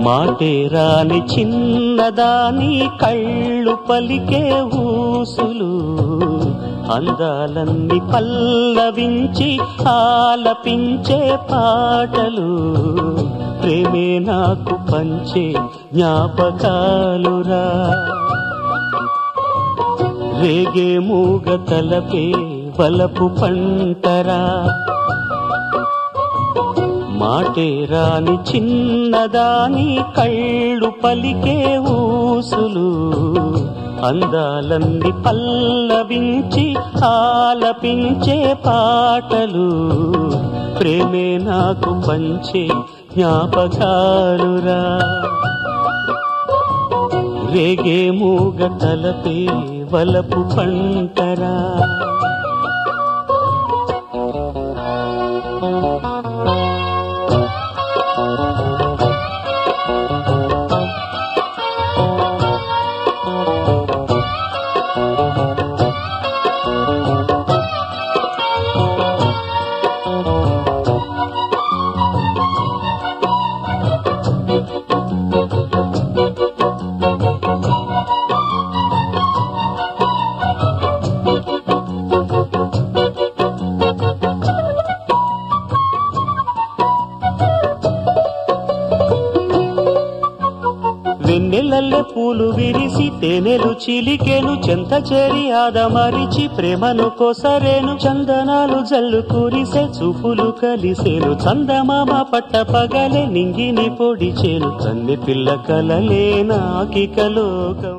మాటే రాని చిన్నదాని కళ్ళు పలికే ఊసులు అందాలన్నీ పల్లవించి ఆలపించే పాటలు ప్రేమే నాకు పంచే జ్ఞాపకాలురా రేగే మూగ తలపే వలపు పంటరా మాటే రాని చిన్నదాని కళ్ళు పలికే ఊసులు అందాలన్నీ పల్లవించి ఆలపించే పాటలు ప్రేమే నాకు పంచే జ్ఞాపకాలురా రేగే మూగ తలపే వలపు పంటరా వెన్నెలల్లె పూలు విరిసి తేనెలు చిలికెను చెంత చేరి ఆదమరిచి ప్రేమను కొసరేను చందనాలు జల్లు కురిసే చూపులు కలిసేను చందమామ పట్ట పగలే నింగిని పొడిచేను కన్నె పిల్ల కలలే నాకిక లోకం